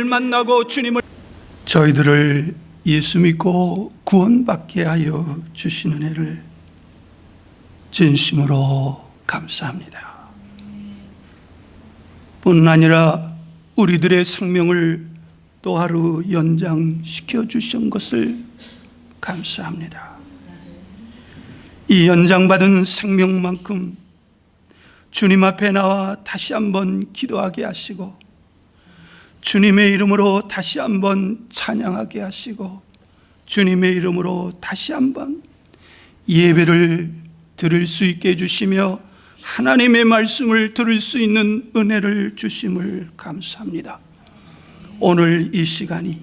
만나고 주님을 저희들을 예수 믿고 구원받게 하여 주신 은혜를 진심으로 감사합니다. 뿐 아니라 우리들의 생명을 또 하루 연장시켜 주신 것을 감사합니다. 이 연장받은 생명만큼 주님 앞에 나와 다시 한번 기도하게 하시고 주님의 이름으로 다시 한번 찬양하게 하시고 주님의 이름으로 다시 한번 예배를 드릴 수 있게 해주시며 하나님의 말씀을 들을 수 있는 은혜를 주심을 감사합니다. 오늘 이 시간이,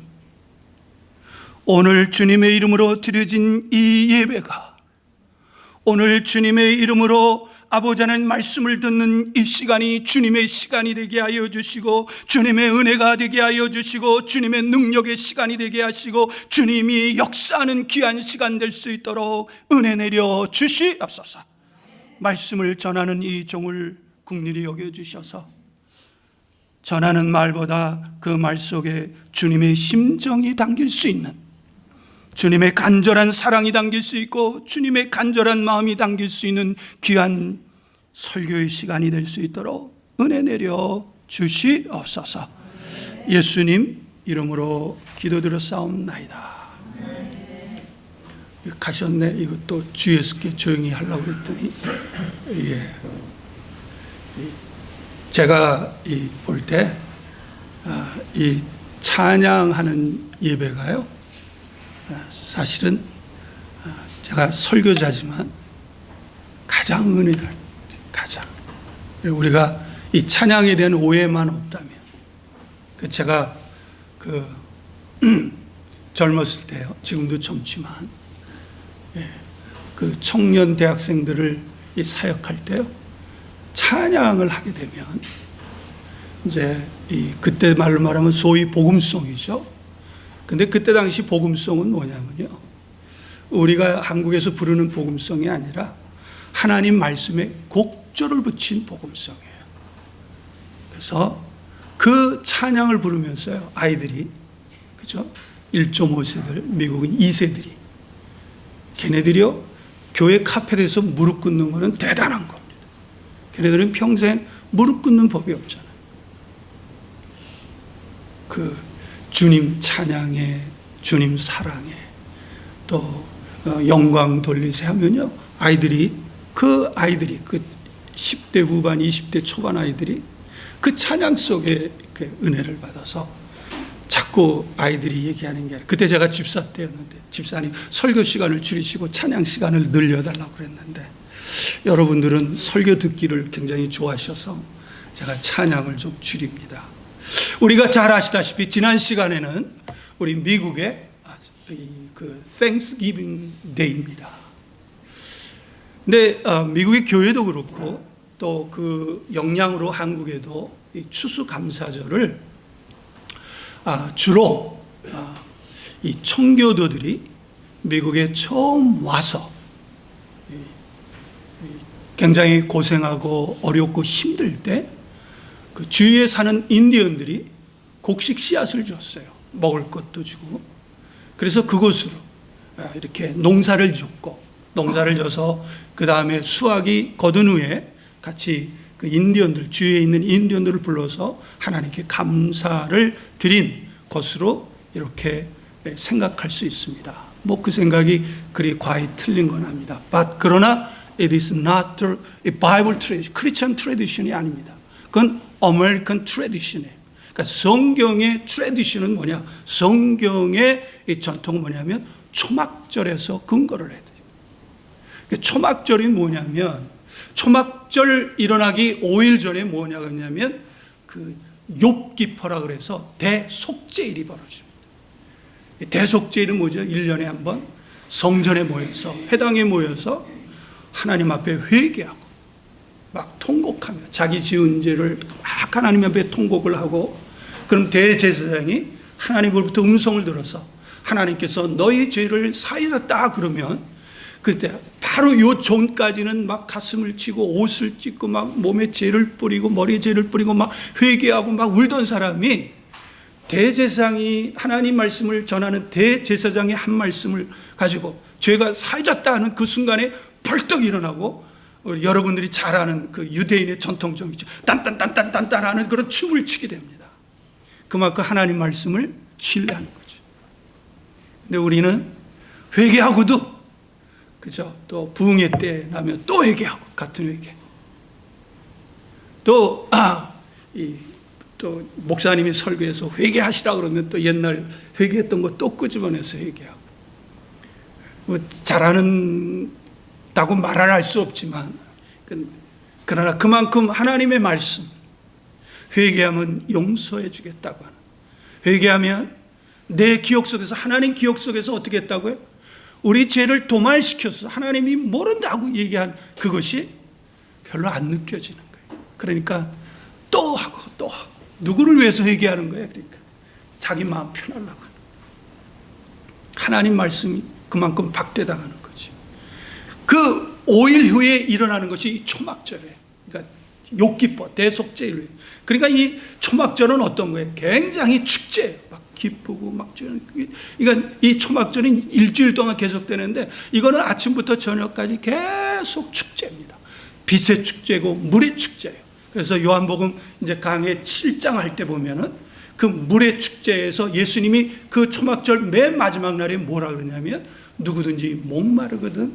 오늘 주님의 이름으로 드려진 이 예배가, 오늘 주님의 이름으로 아버지 하나님 말씀을 듣는 이 시간이 주님의 시간이 되게 하여 주시고 주님의 은혜가 되게 하여 주시고 주님의 능력의 시간이 되게 하시고 주님이 역사하는 귀한 시간 될 수 있도록 은혜 내려 주시옵소서. 말씀을 전하는 이 종을 긍휼히 여겨 주셔서 전하는 말보다 그 말 속에 주님의 심정이 담길 수 있는, 주님의 간절한 사랑이 담길 수 있고 주님의 간절한 마음이 담길 수 있는 귀한 설교의 시간이 될 수 있도록 은혜 내려 주시옵소서. 예수님 이름으로 기도드렸사옵나이다. 가셨네. 이것도 주 예수께 조용히 하려고 그랬더니 제가 볼 때 이 찬양하는 예배가요, 사실은 제가 설교자지만 가장 은혜가, 가장 우리가 이 찬양에 대한 오해만 없다면, 제가 젊었을 때요, 지금도 젊지만 그 청년 대학생들을 사역할 때요, 찬양을 하게 되면 이제 그때 말로 말하면 소위 복음송이죠. 근데 그때 당시 복음송은 뭐냐면요, 우리가 한국에서 부르는 복음송이 아니라 하나님 말씀에 곡조를 붙인 복음송이에요. 그래서 그 찬양을 부르면서요, 아이들이, 그죠? 1.5세들, 미국은 2세들이, 걔네들이요, 교회 카펫에서 무릎 꿇는 거는 대단한 겁니다. 걔네들은 평생 무릎 꿇는 법이 없잖아요. 그 주님 찬양에, 주님 사랑에, 또 영광 돌리세 하면요, 아이들이 그 10대 후반, 20대 초반 아이들이 그 찬양 속에 그 은혜를 받아서 자꾸 아이들이 얘기하는 게 아니라, 그때 제가 집사 때였는데 집사님 설교 시간을 줄이시고 찬양 시간을 늘려달라고 그랬는데 여러분들은 설교 듣기를 굉장히 좋아하셔서 제가 찬양을 좀 줄입니다. 우리가 잘 아시다시피 지난 시간에는 우리 미국의 그 Thanksgiving Day입니다. 근데 미국의 교회도 그렇고 또 그 영향으로 한국에도 이 추수감사절을 주로 이 청교도들이 미국에 처음 와서 굉장히 고생하고 어렵고 힘들 때 그 주위에 사는 인디언들이 곡식 씨앗을 줬어요. 먹을 것도 주고. 그래서 그곳으로 이렇게 농사를 짓고, 농사를 져서 그 다음에 수확이 거둔 후에 같이 그 인디언들, 주위에 있는 인디언들을 불러서 하나님께 감사를 드린 것으로 이렇게 생각할 수 있습니다. 뭐 그 생각이 그리 과히 틀린 건 아닙니다. 그러나 it is not a Bible tradition, 크리스천 트래디션이 아닙니다. 그건 American tradition이에요. 그러니까 성경의 트래디션은 뭐냐? 성경의 이 전통은 뭐냐면 초막절에서 근거를 해야 돼요. 초막절이 뭐냐면, 초막절 일어나기 5일 전에 뭐냐고 하냐면 그 욥기퍼라 그래서 대속죄일이 벌어집니다. 대속죄일은 뭐죠? 1년에 한 번 성전에 모여서, 회당에 모여서 하나님 앞에 회개하고 막 통곡하며 자기 지은 죄를 막 하나님 앞에 통곡을 하고, 그럼 대제사장이 하나님으로부터 음성을 들어서 하나님께서 너희 죄를 사하였다 그러면, 그때 바로 요 전까지는 막 가슴을 치고 옷을 찢고 막 몸에 죄를 뿌리고 머리에 죄를 뿌리고 막 회개하고 막 울던 사람이 대제사장이 하나님 말씀을 전하는 대제사장의 한 말씀을 가지고 죄가 사해졌다 하는 그 순간에 벌떡 일어나고, 여러분들이 잘 아는 그 유대인의 전통적이죠. 딴딴딴딴딴딴 하는 그런 춤을 추게 됩니다. 그만큼 하나님 말씀을 신뢰하는 거죠. 근데 우리는 회개하고도, 그죠? 또 부흥회 때 나면 또 회개하고, 같은 회개. 또 목사님이 설교해서 회개하시라 그러면 또 옛날 회개했던 거 또 끄집어내서 회개하고. 뭐 잘하는다고 말을 할 수 없지만, 그러나 그만큼 하나님의 말씀, 회개하면 용서해 주겠다고 하는, 회개하면 내 기억 속에서, 하나님 기억 속에서 어떻게 했다고요? 우리 죄를 도말시켜서 하나님이 모른다고 얘기한 그것이 별로 안 느껴지는 거예요. 그러니까 또 하고 또 하고. 누구를 위해서 회개하는 거예요? 그러니까 자기 마음 편하려고 하는 거예요. 하나님 말씀이 그만큼 박대당하는 거지. 그 5일 후에 일어나는 것이 초막절이에요. 그러니까 욥기뻐 대속죄일. 그러니까 이 초막절은 어떤 거예요? 굉장히 축제예요. 막 기쁘고 막. 그러니까 이 초막절은 일주일 동안 계속되는데, 이거는 아침부터 저녁까지 계속 축제입니다. 빛의 축제고 물의 축제예요. 그래서 요한복음 이제 강해 7장 할 때 보면은 그 물의 축제에서 예수님이 그 초막절 맨 마지막 날에 뭐라 그러냐면, 누구든지 목마르거든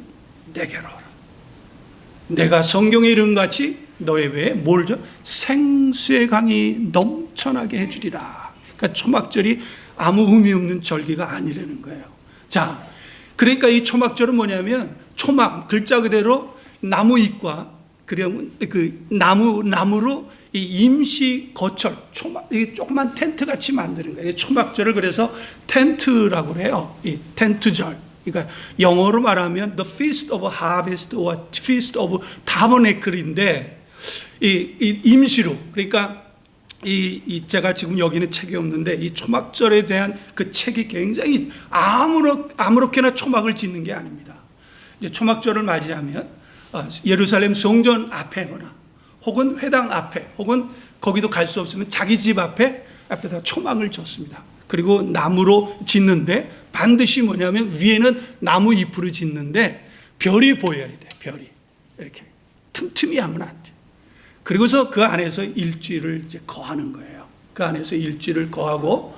내게로 오라. 내가 성경에 이른 같이 너의 배에 뭘 줘? 생수의 강이 넘쳐나게 해주리라. 그러니까 초막절이 아무 의미 없는 절기가 아니라는 거예요. 자, 그러니까 이 초막절은 뭐냐면, 초막 글자 그대로 나무 잎과 그 나무로 이 임시 거철, 초막, 이 조그만 텐트 같이 만드는 거예요. 초막절을 그래서 텐트라고 해요. 이 텐트절. 그러니까 영어로 말하면 the feast of harvest or feast of tabernacle인데, 이 임시로, 그러니까 제가 지금 여기는 책이 없는데, 이 초막절에 대한 그 책이 굉장히 아무렇게나 초막을 짓는 게 아닙니다. 이제 초막절을 맞이하면 예루살렘 성전 앞에거나, 혹은 회당 앞에, 혹은 거기도 갈 수 없으면 자기 집 앞에다 초막을 졌습니다. 그리고 나무로 짓는데, 반드시 뭐냐면 위에는 나무 잎으로 짓는데 별이 보여야 돼. 별이 이렇게 틈틈이 하면 안 돼. 그리고서 그 안에서 일주일을 이제 거하는 거예요. 그 안에서 일주일을 거하고,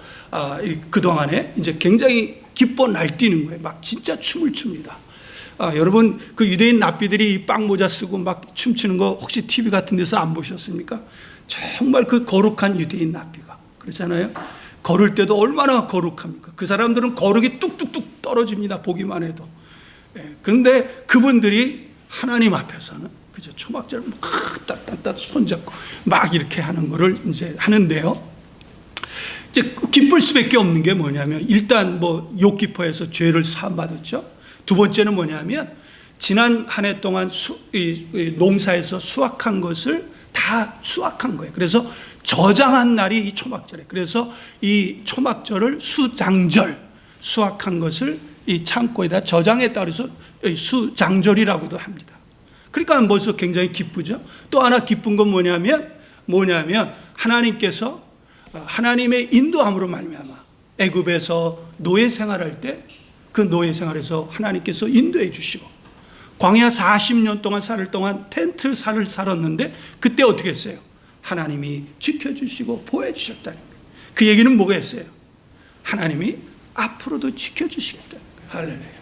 그 동안에 이제 굉장히 기뻐 날뛰는 거예요. 막 진짜 춤을 춥니다. 여러분, 그 유대인 랍비들이 빵 모자 쓰고 막 춤추는 거 혹시 TV 같은 데서 안 보셨습니까? 정말 그 거룩한 유대인 랍비가 그렇잖아요. 걸을 때도 얼마나 거룩합니까? 그 사람들은 거룩이 뚝뚝뚝 떨어집니다. 보기만 해도. 그런데 그분들이 하나님 앞에서는, 그죠, 초막절 막 따뜻따뜻 손잡고 막 이렇게 하는 거를 이제 하는데요. 이제 기쁠 수밖에 없는 게 뭐냐면, 일단 뭐 욥기뻐에서 죄를 사함 받았죠. 두 번째는 뭐냐면, 지난 한 해 동안 농사에서 수확한 것을 다 수확한 거예요. 그래서 저장한 날이 이 초막절이에요. 그래서 이 초막절을 수장절, 수확한 것을 이 창고에다 저장했다 그래서 수장절이라고도 합니다. 그러니까 벌써 굉장히 기쁘죠. 또 하나 기쁜 건 뭐냐면 하나님께서 하나님의 인도함으로 말미암아 애굽에서 노예 생활할 때, 그 노예 생활에서 하나님께서 인도해 주시고, 광야 40년 동안 살을 동안 텐트 살을 살았는데, 그때 어떻게 했어요? 하나님이 지켜주시고 보호해주셨다는 거예요. 그 얘기는 뭐가 했어요? 하나님이 앞으로도 지켜주시겠다는 거예요. 할렐루야.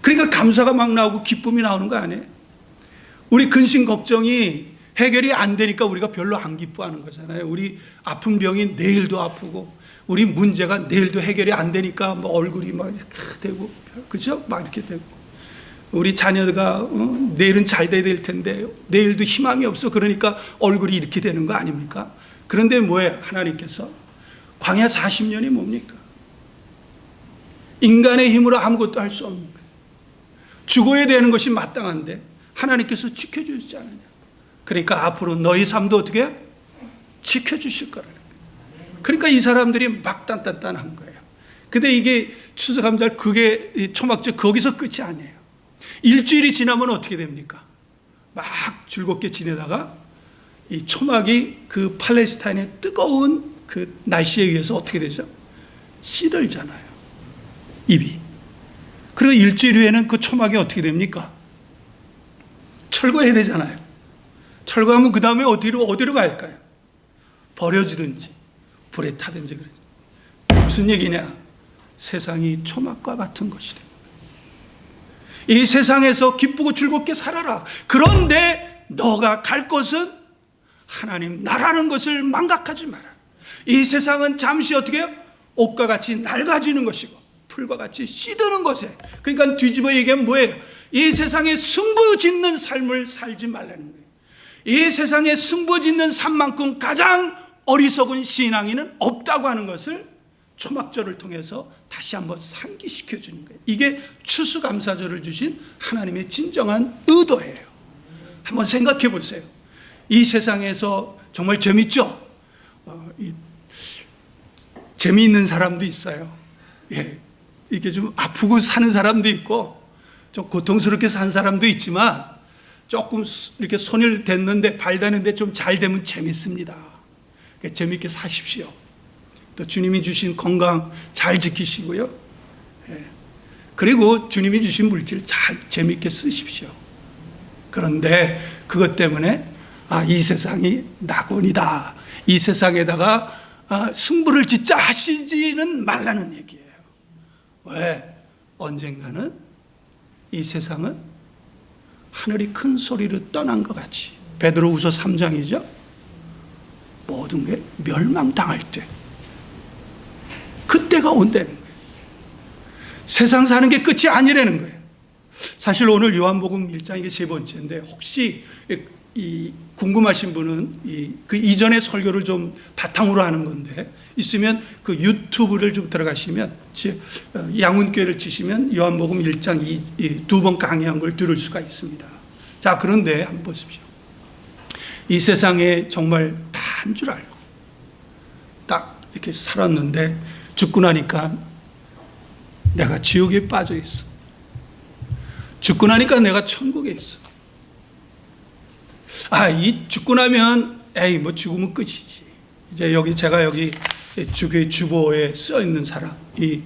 그러니까 감사가 막 나오고 기쁨이 나오는 거 아니에요? 우리 근심 걱정이 해결이 안 되니까 우리가 별로 안 기뻐하는 거잖아요. 우리 아픈 병이 내일도 아프고, 우리 문제가 내일도 해결이 안 되니까 뭐 얼굴이 막 되고, 그죠? 막 이렇게 되고, 우리 자녀가 내일은 잘 돼야 될 텐데 내일도 희망이 없어, 그러니까 얼굴이 이렇게 되는 거 아닙니까? 그런데 뭐예요? 하나님께서 광야 40년이 뭡니까? 인간의 힘으로 아무것도 할 수 없는 거예요. 죽어야 되는 것이 마땅한데 하나님께서 지켜주지 않느냐. 그러니까 앞으로 너희 삶도 어떻게 해요? 지켜주실 거라는 거예요. 그러니까 이 사람들이 막 딴딴딴한 거예요. 근데 이게 추수감사절, 그게 초막절 거기서 끝이 아니에요. 일주일이 지나면 어떻게 됩니까? 막 즐겁게 지내다가 이 초막이 그 팔레스타인의 뜨거운 그 날씨에 의해서 어떻게 되죠? 시들잖아요, 잎이. 그리고 일주일 후에는 그 초막이 어떻게 됩니까? 철거해야 되잖아요. 철거하면 그 다음에 어디로 갈까요? 버려지든지 불에 타든지. 그러죠. 무슨 얘기냐? 세상이 초막과 같은 것이래. 이 세상에서 기쁘고 즐겁게 살아라. 그런데 너가 갈 곳은 하나님 나라는 것을 망각하지 마라. 이 세상은 잠시 어떻게 해요? 옷과 같이 낡아지는 것이고 풀과 같이 시드는 것에, 그러니까 뒤집어 얘기하면 뭐예요? 이 세상에 승부짓는 삶을 살지 말라는 거예요. 이 세상에 승부짓는 삶만큼 가장 어리석은 신앙인은 없다고 하는 것을 초막절을 통해서 다시 한번 상기시켜 주는 거예요. 이게 추수감사절을 주신 하나님의 진정한 의도예요. 한번 생각해 보세요. 이 세상에서 정말 재밌죠? 재미있는 사람도 있어요. 예, 이렇게 좀 아프고 사는 사람도 있고 좀 고통스럽게 산 사람도 있지만 조금 이렇게 손을 댔는데 발 닿는데 좀 잘 되면 재밌습니다. 재밌게 사십시오. 또 주님이 주신 건강 잘 지키시고요. 예. 그리고 주님이 주신 물질 잘 재밌게 쓰십시오. 그런데 그것 때문에 이 세상이 낙원이다, 이 세상에다가 승부를 짓자 하시지는 말라는 얘기예요. 왜? 언젠가는 이 세상은 하늘이 큰 소리로 떠난 것 같이, 베드로후서 3장이죠. 모든 게 멸망당할 때, 그때가 온다는 거예요. 세상 사는 게 끝이 아니라는 거예요. 사실 오늘 요한복음 1장 이게 세 번째인데, 혹시 궁금하신 분은 그 이전의 설교를 좀 바탕으로 하는 건데, 있으면 그 유튜브를 좀 들어가시면 양훈교회를 치시면 요한복음 1장 두 번 강의한 걸 들을 수가 있습니다. 자, 그런데 한번 보십시오. 이 세상에 정말 다 한 줄 알고 딱 이렇게 살았는데 죽고 나니까 내가 지옥에 빠져 있어. 죽고 나니까 내가 천국에 있어. 이 죽고 나면 뭐 죽으면 끝이지. 이제 제가 여기 주교회 주보에 써 있는 사람, 이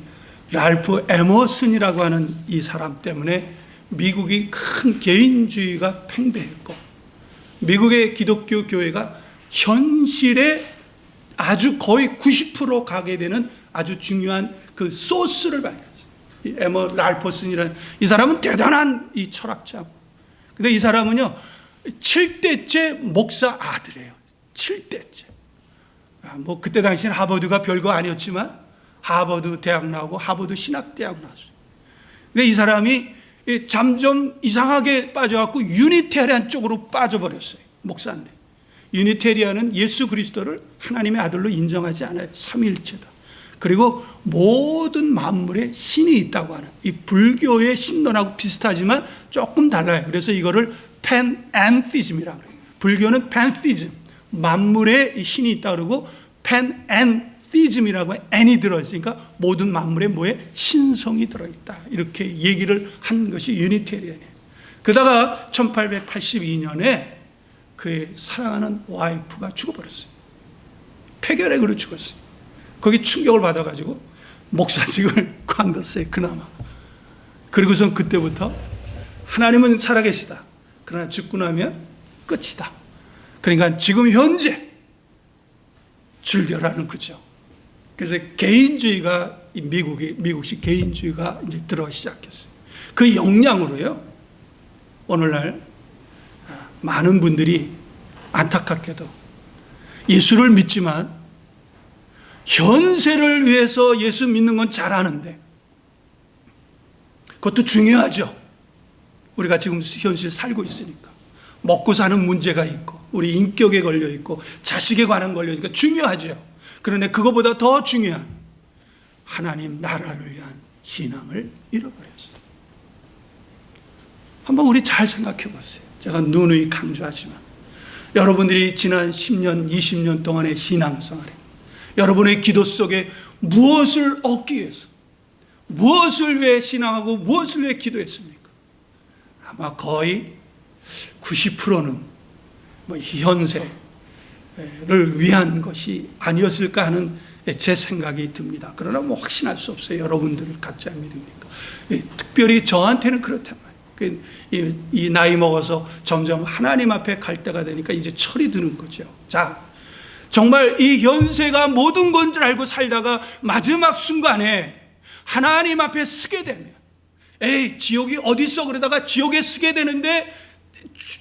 랄프 에머슨이라고 하는 이 사람 때문에 미국이 큰 개인주의가 팽배했고, 미국의 기독교 교회가 현실에 아주 거의 90% 가게 되는 아주 중요한 그 소스를 발견했어요. 이 에머 랄퍼슨이라는 이 사람은 대단한 이 철학자고, 근데 이 사람은요 7대째 목사 아들이에요. 7대째. 뭐 그때 당시엔 하버드가 별거 아니었지만 하버드 대학 나오고 하버드 신학대학 나왔어요. 근데 이 사람이 점점 이상하게 빠져갖고 유니테리안 쪽으로 빠져버렸어요. 목사인데. 유니테리안은 예수 그리스도를 하나님의 아들로 인정하지 않아요. 삼위일체다. 그리고 모든 만물에 신이 있다고 하는 이 불교의 신론하고 비슷하지만 조금 달라요. 그래서 이거를 팬앤티즘이라고 그래요. 불교는 팬티즘, 만물에 신이 있다 그러고, 팬앤티즘이라고 n이 들어있으니까 모든 만물에 뭐에 신성이 들어있다, 이렇게 얘기를 한 것이 유니테리안이에요. 그러다가 1882년에 그의 사랑하는 와이프가 죽어버렸어요. 폐결핵으로 죽었어요. 거기 충격을 받아가지고 목사직을 관뒀어요, 그나마. 그리고선 그때부터 하나님은 살아계시다, 그러나 죽고 나면 끝이다. 그러니까 지금 현재 즐겨라는 거죠. 그래서 개인주의가 미국식 개인주의가 이제 들어가기 시작했어요. 그 영향으로요, 오늘날 많은 분들이 안타깝게도 예수를 믿지만 현세를 위해서 예수 믿는 건 잘하는데, 그것도 중요하죠. 우리가 지금 현실 살고 있으니까 먹고 사는 문제가 있고 우리 인격에 걸려 있고 자식에 관한 걸려 있으니까 중요하죠. 그런데 그거보다 더 중요한 하나님 나라를 위한 신앙을 잃어버렸어요. 한번 우리 잘 생각해 보세요. 제가 누누이 강조하지만 여러분들이 지난 10년, 20년 동안의 신앙생활에 여러분의 기도 속에 무엇을 얻기 위해서, 무엇을 위해 신앙하고 무엇을 위해 기도했습니까? 아마 거의 90%는 뭐 현세, 위한 것이 아니었을까 하는 제 생각이 듭니다. 그러나 뭐 확신할 수 없어요. 여러분들 각자의 믿음이니까. 특별히 저한테는 그렇단 말이에요. 이 나이 먹어서 점점 하나님 앞에 갈 때가 되니까 이제 철이 드는 거죠. 자, 정말 이 현세가 모든 건 줄 알고 살다가 마지막 순간에 하나님 앞에 서게 되면, 에이 지옥이 어디 있어 그러다가 지옥에 서게 되는데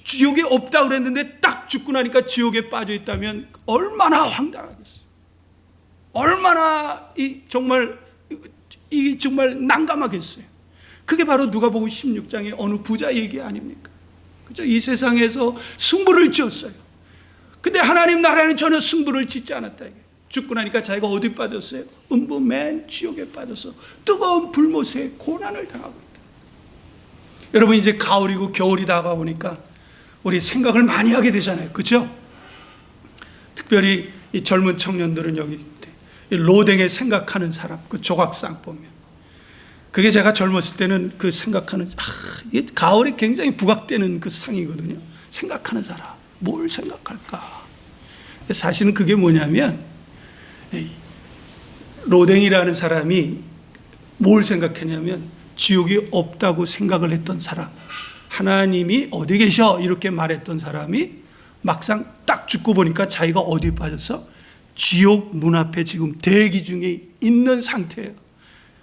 지옥이 없다 그랬는데 딱 죽고 나니까 지옥에 빠져 있다면 얼마나 황당하겠어요. 얼마나 정말 난감하겠어요. 그게 바로 누가복음 16장의 어느 부자 얘기 아닙니까? 그죠? 이 세상에서 승부를 지었어요. 근데 하나님 나라는 전혀 승부를 짓지 않았다. 죽고 나니까 자기가 어디 빠졌어요? 음부 맨 지옥에 빠져서 뜨거운 불못에 고난을 당하고 있다. 여러분, 이제 가을이고 겨울이 다가오니까 우리 생각을 많이 하게 되잖아요. 그렇죠? 특별히 이 젊은 청년들은 여기 이 로댕에 생각하는 사람, 그 조각상 보면, 그게 제가 젊었을 때는 그 생각하는, 이 가을에 굉장히 부각되는 그 상이거든요. 생각하는 사람, 뭘 생각할까? 사실은 그게 뭐냐면, 로댕이라는 사람이 뭘 생각했냐면 지옥이 없다고 생각을 했던 사람, 하나님이 어디 계셔 이렇게 말했던 사람이 막상 딱 죽고 보니까 자기가 어디 빠져서 지옥 문 앞에 지금 대기 중에 있는 상태예요.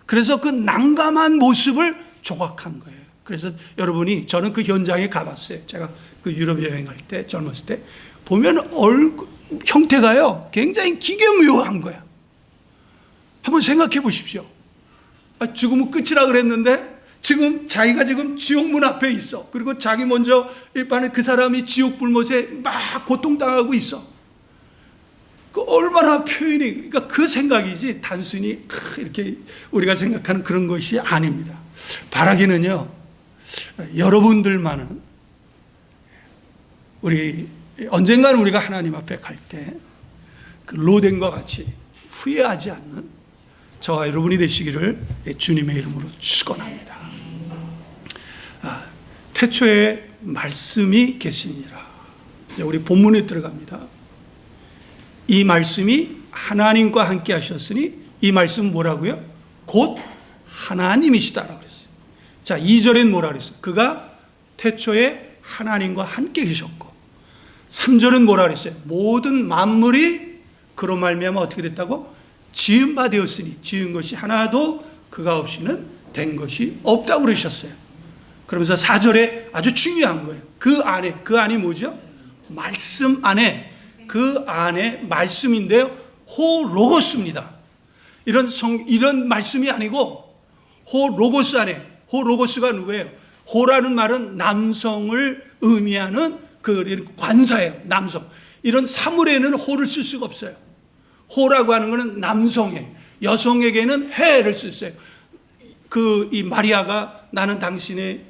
그래서 그 난감한 모습을 조각한 거예요. 그래서 여러분이, 저는 그 현장에 가봤어요. 제가 그 유럽 여행할 때, 젊었을 때 보면 얼굴 형태가요 굉장히 기괴묘한 거야. 한번 생각해 보십시오. 죽으면 끝이라 그랬는데 지금 자기가 지금 지옥 문 앞에 있어. 그리고 자기 먼저 일반에 그 사람이 지옥 불못에 막 고통당하고 있어. 그 얼마나 표현이, 그러니까 그 생각이지 단순히 이렇게 우리가 생각하는 그런 것이 아닙니다. 바라기는요, 여러분들만은 우리 언젠가는 우리가 하나님 앞에 갈 때 그 로댕과 같이 후회하지 않는 저와 여러분이 되시기를 주님의 이름으로 축원합니다. 태초에 말씀이 계시니라. 이제 우리 본문에 들어갑니다. 이 말씀이 하나님과 함께 하셨으니, 이 말씀은 뭐라고요? 곧 하나님이시다라고 그랬어요. 자, 2절엔 뭐라 그랬어요? 그가 태초에 하나님과 함께 계셨고, 3절은 뭐라 그랬어요? 모든 만물이 그로 말미암아 어떻게 됐다고? 지은 바 되었으니, 지은 것이 하나도 그가 없이는 된 것이 없다고 그러셨어요. 그러면서 4절에 아주 중요한 거예요. 그 안이 뭐죠? 말씀 안에, 그 안에 말씀인데요, 호로고스입니다. 이런 말씀이 아니고 호로고스 안에, 호로고스가 누구예요? 호라는 말은 남성을 의미하는 그 관사예요. 남성. 이런 사물에는 호를 쓸 수가 없어요. 호라고 하는 것은 남성의, 여성에게는 해를 썼어요. 이 마리아가 나는 당신의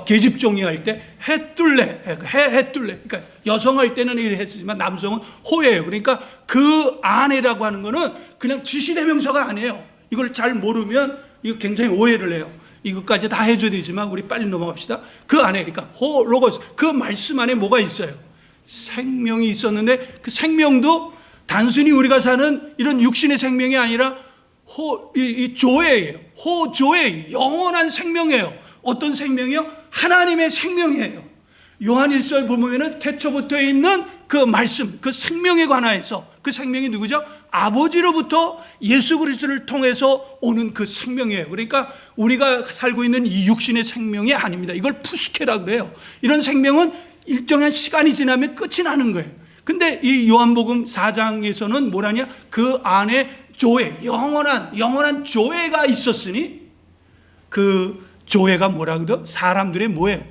계집종이 할 때 해둘레, 그러니까 여성 할 때는 이렇게 했지만 남성은 호예요. 그러니까 그 아내라고 하는 거는 그냥 지시대명사가 아니에요. 이걸 잘 모르면 이거 굉장히 오해를 해요. 이것까지 다 해줘야 되지만 우리 빨리 넘어갑시다. 그 안에, 그러니까 호, 로고스, 그 말씀 안에 뭐가 있어요? 생명이 있었는데, 그 생명도 단순히 우리가 사는 이런 육신의 생명이 아니라 조예예요. 호조예, 영원한 생명이에요. 어떤 생명이요? 하나님의 생명이에요. 요한 1서 보면은 태초부터 있는 그 말씀, 그 생명에 관하여서, 그 생명이 누구죠? 아버지로부터 예수 그리스도를 통해서 오는 그 생명이에요. 그러니까 우리가 살고 있는 이 육신의 생명이 아닙니다. 이걸 푸스케라 그래요. 이런 생명은 일정한 시간이 지나면 끝이 나는 거예요. 근데 이 요한복음 4장에서는 뭐라냐? 그 안에 조회, 영원한 조회가 있었으니, 그 조회가 뭐라 그러죠? 사람들의 뭐예요?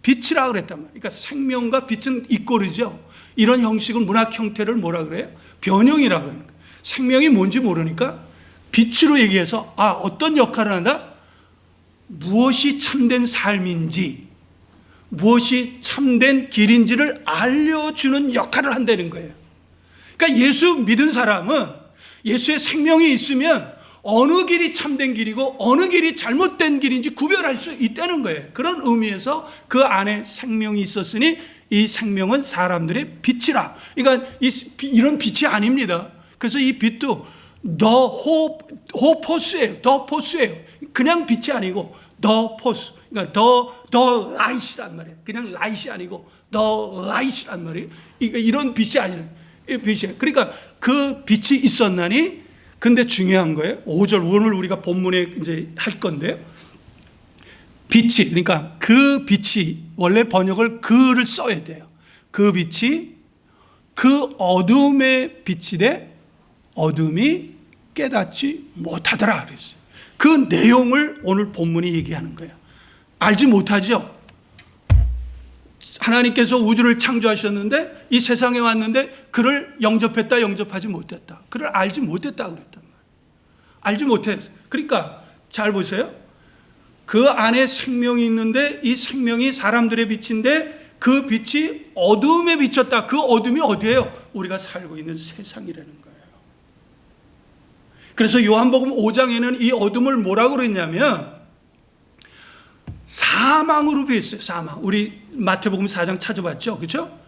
빛이라 그랬단 말이에요. 그러니까 생명과 빛은 이꼬르죠. 이런 형식을, 문학 형태를 뭐라 그래요? 변형이라 그러는 거예요. 생명이 뭔지 모르니까 빛으로 얘기해서 어떤 역할을 한다? 무엇이 참된 삶인지, 무엇이 참된 길인지를 알려주는 역할을 한다는 거예요. 그러니까 예수 믿은 사람은 예수의 생명이 있으면 어느 길이 참된 길이고 어느 길이 잘못된 길인지 구별할 수 있다는 거예요. 그런 의미에서 그 안에 생명이 있었으니 이 생명은 사람들의 빛이라. 그러니까 이런 빛이 아닙니다. 그래서 이 빛도 더 포스예요. 더 포스예요. 그냥 빛이 아니고 더 포스. 그러니까 더 라이트란 말이에요. 그냥 라이트이 아니고 더 라이트란 말이에요. 이런 빛이 아니라 빛이에요. 그러니까 그 빛이 있었나니. 근데 중요한 거예요. 5절 오늘 우리가 본문에 이제 할 건데요. 빛이, 그러니까 그 빛이, 원래 번역을 그를 써야 돼요. 그 빛이 그 어둠의 빛이되 어둠이 깨닫지 못하더라 그랬어요. 그 내용을 오늘 본문이 얘기하는 거예요. 알지 못하죠. 하나님께서 우주를 창조하셨는데 이 세상에 왔는데 그를 영접했다, 영접하지 못했다. 그를 알지 못했다 그랬단 말이에요. 알지 못했어요. 그러니까 잘 보세요. 그 안에 생명이 있는데 이 생명이 사람들의 빛인데 그 빛이 어둠에 비쳤다. 그 어둠이 어디예요? 우리가 살고 있는 세상이라는 거예요. 그래서 요한복음 5장에는 이 어둠을 뭐라고 그랬냐면 사망으로 비했어요. 사망. 우리 마태복음 4장 찾아봤죠. 그렇죠?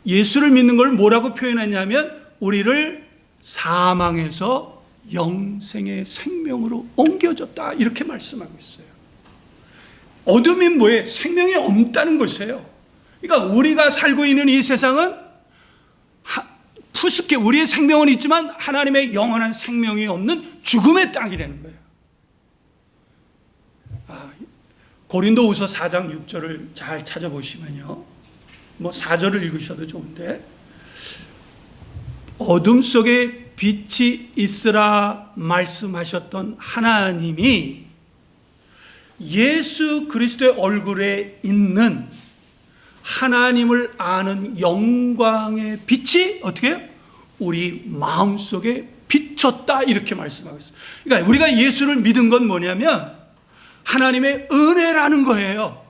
예수를 믿는 걸 뭐라고 표현했냐면 우리를 사망에서 영생의 생명으로 옮겨줬다. 이렇게 말씀하고 있어요. 어둠이 뭐예요? 생명이 없다는 것이에요. 그러니까 우리가 살고 있는 이 세상은 푸스케 우리의 생명은 있지만 하나님의 영원한 생명이 없는 죽음의 땅이라는 거예요. 고린도후서 4장 6절을 잘 찾아보시면요. 뭐 4절을 읽으셔도 좋은데 어둠 속에 빛이 있으라 말씀하셨던 하나님이 예수 그리스도의 얼굴에 있는 하나님을 아는 영광의 빛이 어떻게 해요? 우리 마음속에 비쳤다 이렇게 말씀하고 있어요. 그러니까 우리가 예수를 믿은 건 뭐냐면 하나님의 은혜라는 거예요.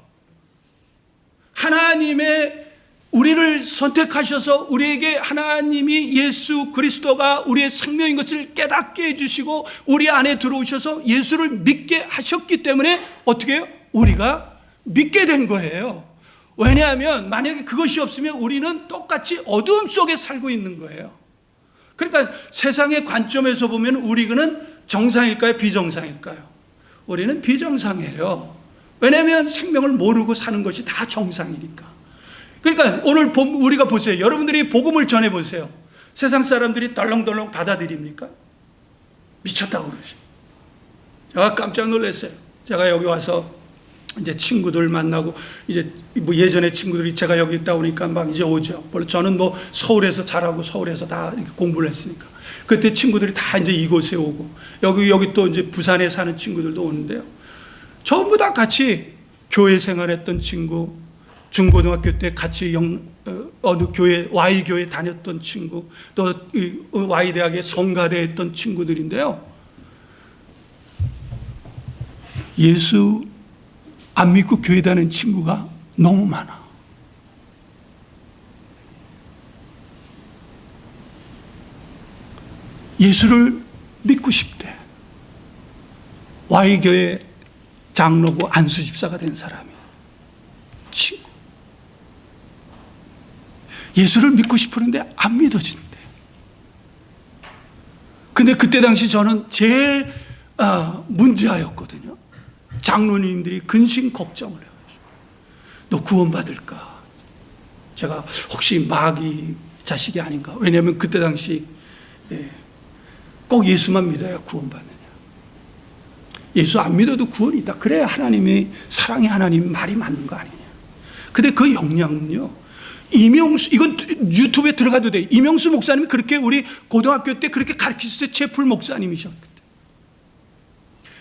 하나님의 우리를 선택하셔서 우리에게 하나님이 예수 그리스도가 우리의 생명인 것을 깨닫게 해주시고 우리 안에 들어오셔서 예수를 믿게 하셨기 때문에 어떻게 해요? 우리가 믿게 된 거예요. 왜냐하면 만약에 그것이 없으면 우리는 똑같이 어두움 속에 살고 있는 거예요. 그러니까 세상의 관점에서 보면 우리는 정상일까요? 비정상일까요? 우리는 비정상이에요. 왜냐하면 생명을 모르고 사는 것이 다 정상이니까. 그러니까 오늘 우리가 보세요. 여러분들이 복음을 전해보세요. 세상 사람들이 덜렁덜렁 받아들입니까? 미쳤다고 그러죠. 제가 깜짝 놀랐어요. 제가 여기 와서 이제 친구들 만나고 이제 뭐 예전에 친구들이 제가 여기 있다 오니까 막 이제 오죠. 물론 저는 뭐 서울에서 자라고 서울에서 다 이렇게 공부를 했으니까. 그때 친구들이 다 이제 이곳에 오고 여기 또 이제 부산에 사는 친구들도 오는데요. 전부 다 같이 교회 생활했던 친구, 중고등학교 때 같이 어느 교회 Y 교회 다녔던 친구, 또 Y 대학에 성가대 했던 친구들인데요. 예수 안 믿고 교회 다니는 친구가 너무 많아. 예수를 믿고 싶대. Y교회 장로고 안수집사가 된 사람이 친구. 예수를 믿고 싶었는데 안 믿어진대. 근데 그때 당시 저는 제일 문제아였거든요. 장로님들이 근심 걱정을 해요. 너 구원받을까? 제가 혹시 마귀 자식이 아닌가? 왜냐하면 그때 당시 꼭 예수만 믿어야 구원받느냐. 예수 안 믿어도 구원이 있다. 그래야 하나님의 사랑의 하나님 말이 맞는 거 아니냐. 근데 그 역량은요. 이명수, 이건 유튜브에 들어가도 돼. 이명수 목사님이 그렇게 우리 고등학교 때 그렇게 가르치셨어요. 채플 목사님이셨거든.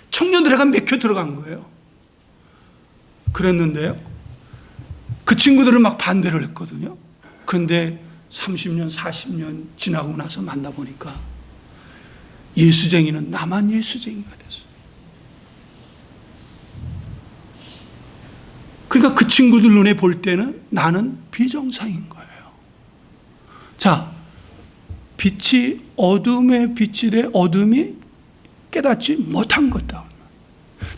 청년들에게 맥혀 들어간 거예요. 그랬는데요. 그 친구들은 막 반대를 했거든요. 그런데 30년, 40년 지나고 나서 만나보니까 예수쟁이는 나만 예수쟁이가 됐어요. 그러니까 그 친구들 눈에 볼 때는 나는 비정상인 거예요. 자, 빛이 어둠에 빛이 돼 어둠이 깨닫지 못한 거다.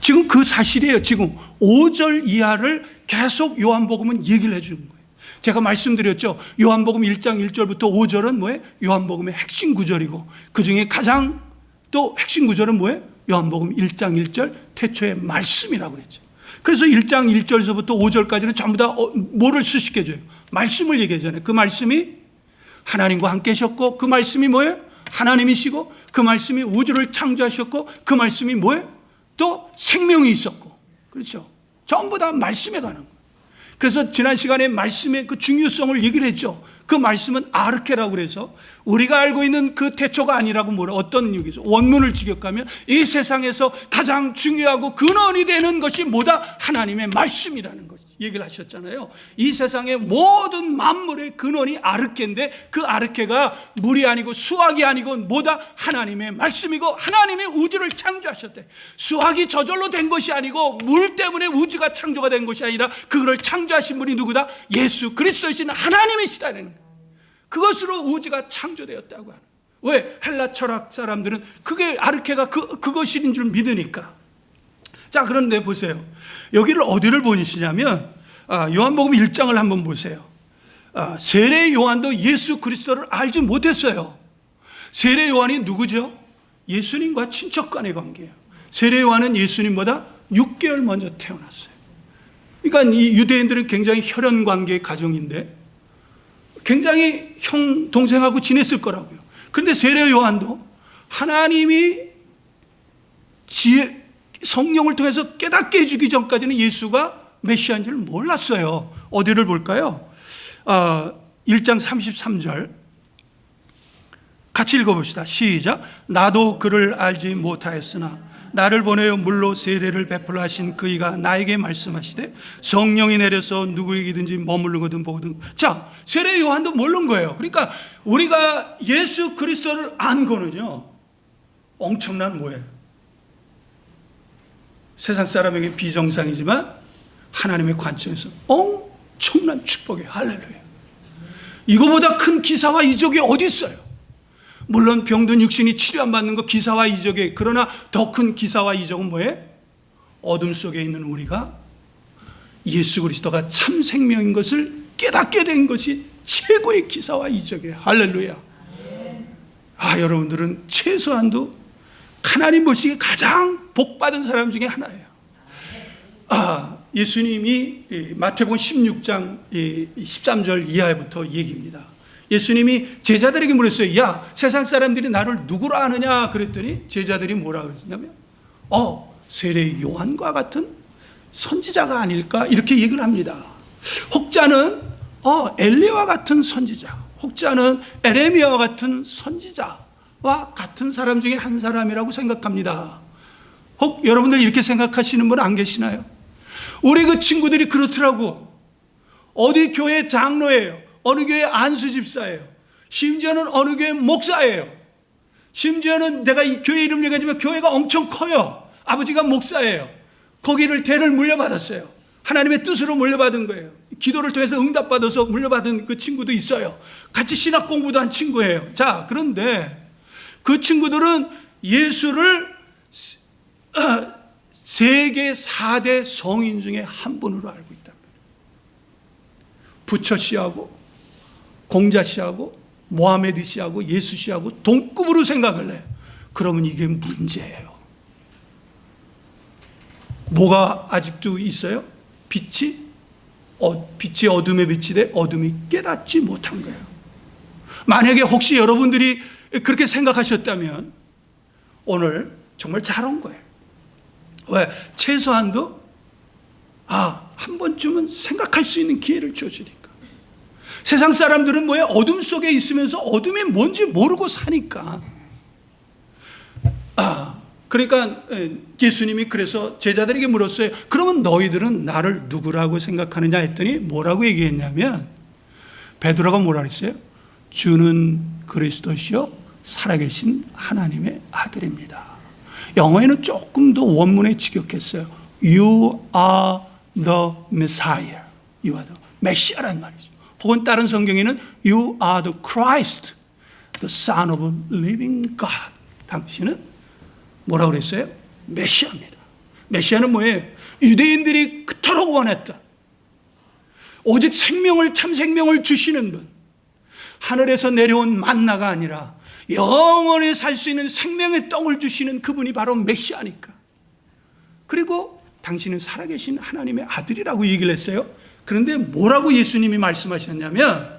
지금 그 사실이에요. 지금 5절 이하를 계속 요한복음은 얘기를 해주는 거예요. 제가 말씀드렸죠. 요한복음 1장 1절부터 5절은 뭐예요? 요한복음의 핵심 구절이고 그 중에 가장 또 핵심 구절은 뭐예요? 요한복음 1장 1절 태초의 말씀이라고 그랬죠. 그래서 1장 1절에서부터 5절까지는 전부 다 뭐를 수식해줘요? 말씀을 얘기하잖아요. 그 말씀이 하나님과 함께 하셨고 그 말씀이 뭐예요? 하나님이시고 그 말씀이 우주를 창조하셨고 그 말씀이 뭐예요? 또 생명이 있었고, 그렇죠? 전부 다 말씀에 관한 거예요. 그래서 지난 시간에 말씀의 그 중요성을 얘기를 했죠. 그 말씀은 아르케라고 그래서 우리가 알고 있는 그 태초가 아니라고 어떤 얘기죠? 원문을 직역하면 이 세상에서 가장 중요하고 근원이 되는 것이 뭐다? 하나님의 말씀이라는 것 얘기를 하셨잖아요. 이 세상의 모든 만물의 근원이 아르케인데 그 아르케가 물이 아니고 수학이 아니고 뭐다? 하나님의 말씀이고 하나님이 우주를 창조하셨대. 수학이 저절로 된 것이 아니고 물 때문에 우주가 창조가 된 것이 아니라 그거를 창조하신 분이 누구다? 예수 그리스도이신 하나님이시다는 거예요. 그것으로 우주가 창조되었다고 하는. 왜? 헬라 철학 사람들은 그게 아르케가 그것인 줄 믿으니까. 자, 그런데 보세요. 여기를 어디를 보시냐면 요한복음 1장을 한번 보세요. 세례 요한도 예수 그리스도를 알지 못했어요. 세례 요한이 누구죠? 예수님과 친척 간의 관계예요. 세례 요한은 예수님보다 6개월 먼저 태어났어요. 그러니까 이 유대인들은 굉장히 혈연 관계의 가정인데 굉장히 형 동생하고 지냈을 거라고요. 그런데 세례 요한도 하나님이 성령을 통해서 깨닫게 해주기 전까지는 예수가 메시아인 줄 몰랐어요. 어디를 볼까요? 1장 33절 같이 읽어봅시다. 시작. 나도 그를 알지 못하였으나 나를 보내어 물로 세례를 베풀어 하신 그이가 나에게 말씀하시되 성령이 내려서 누구에게든지 머무르거든 보거든. 자, 세례 요한도 모르는 거예요. 그러니까 우리가 예수 그리스도를 안 거는요 엄청난 뭐예요? 세상 사람에게 비정상이지만 하나님의 관점에서 엄청난 축복이에요. 할렐루야. 이거보다 큰 기사와 이적이 어디 있어요? 물론 병든 육신이 치료 안 받는 거 기사와 이적에, 그러나 더 큰 기사와 이적은 뭐예요? 어둠 속에 있는 우리가 예수 그리스도가 참 생명인 것을 깨닫게 된 것이 최고의 기사와 이적이에요. 할렐루야. 여러분들은 최소한도 하나님 보시기에 가장 복받은 사람 중에 하나예요. 예수님이 마태복음 16장 13절 이하부터 얘기입니다. 예수님이 제자들에게 물었어요. 야, 세상 사람들이 나를 누구라 하느냐 그랬더니 제자들이 뭐라 그랬냐면 세례 요한과 같은 선지자가 아닐까 이렇게 얘기를 합니다. 혹자는 엘리야와 같은 선지자, 혹자는 에레미야와 같은 선지자와 같은 사람 중에 한 사람이라고 생각합니다. 혹 여러분들 이렇게 생각하시는 분 안 계시나요? 우리 그 친구들이 그렇더라고. 어디 교회 장로예요. 어느 교회 안수집사예요. 심지어는 어느 교회 목사예요. 심지어는 내가 이 교회 이름 얘기하지만 교회가 엄청 커요. 아버지가 목사예요. 거기를 대를 물려받았어요. 하나님의 뜻으로 물려받은 거예요. 기도를 통해서 응답받아서 물려받은 그 친구도 있어요. 같이 신학 공부도 한 친구예요. 자, 그런데 그 친구들은 예수를 세계 4대 성인 중에 한 분으로 알고 있단 말이에요. 부처 씨하고 공자 씨하고 모하메드 씨하고 예수 씨하고 동급으로 생각을 해요. 그러면 이게 문제예요. 뭐가 아직도 있어요? 빛이 어둠에 빛이 돼 어둠이 깨닫지 못한 거예요. 만약에 혹시 여러분들이 그렇게 생각하셨다면 오늘 정말 잘 온 거예요. 왜? 최소한도 한 번쯤은 생각할 수 있는 기회를 주어주니까. 세상 사람들은 뭐예요? 어둠 속에 있으면서 어둠이 뭔지 모르고 사니까. 그러니까 예수님이 그래서 제자들에게 물었어요. 그러면 너희들은 나를 누구라고 생각하느냐 했더니 뭐라고 얘기했냐면 베드로가 뭐라 그랬어요? 주는 그리스도시요 살아계신 하나님의 아들입니다. 영어에는 조금 더 원문에 직역했어요. You are the Messiah. You are the 메시아란 말이죠. 혹은 다른 성경에는 You are the Christ, the Son of a living God. 당신은 뭐라고 그랬어요? 메시아입니다. 메시아는 뭐예요? 유대인들이 그토록 원했던, 오직 생명을, 참 생명을 주시는 분, 하늘에서 내려온 만나가 아니라 영원히 살 수 있는 생명의 떡을 주시는 그분이 바로 메시아니까. 그리고 당신은 살아계신 하나님의 아들이라고 얘기를 했어요. 그런데 뭐라고 예수님이 말씀하셨냐면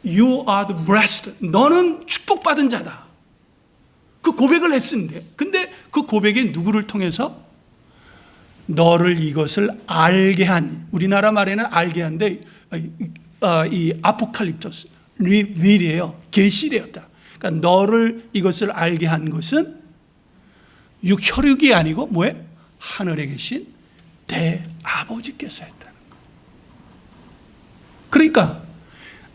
You are the blessed. 너는 축복받은 자다. 그 고백을 했는데, 근데 그 고백이 누구를 통해서? 너를 이것을 알게 한, 우리나라 말에는 알게 한데 이 아포칼립토스, 리빌이에요. 계시되었다. 그러니까 너를 이것을 알게 한 것은 혈육이 아니고 뭐예요? 하늘에 계신 대아버지께서 했다는 거예요. 그러니까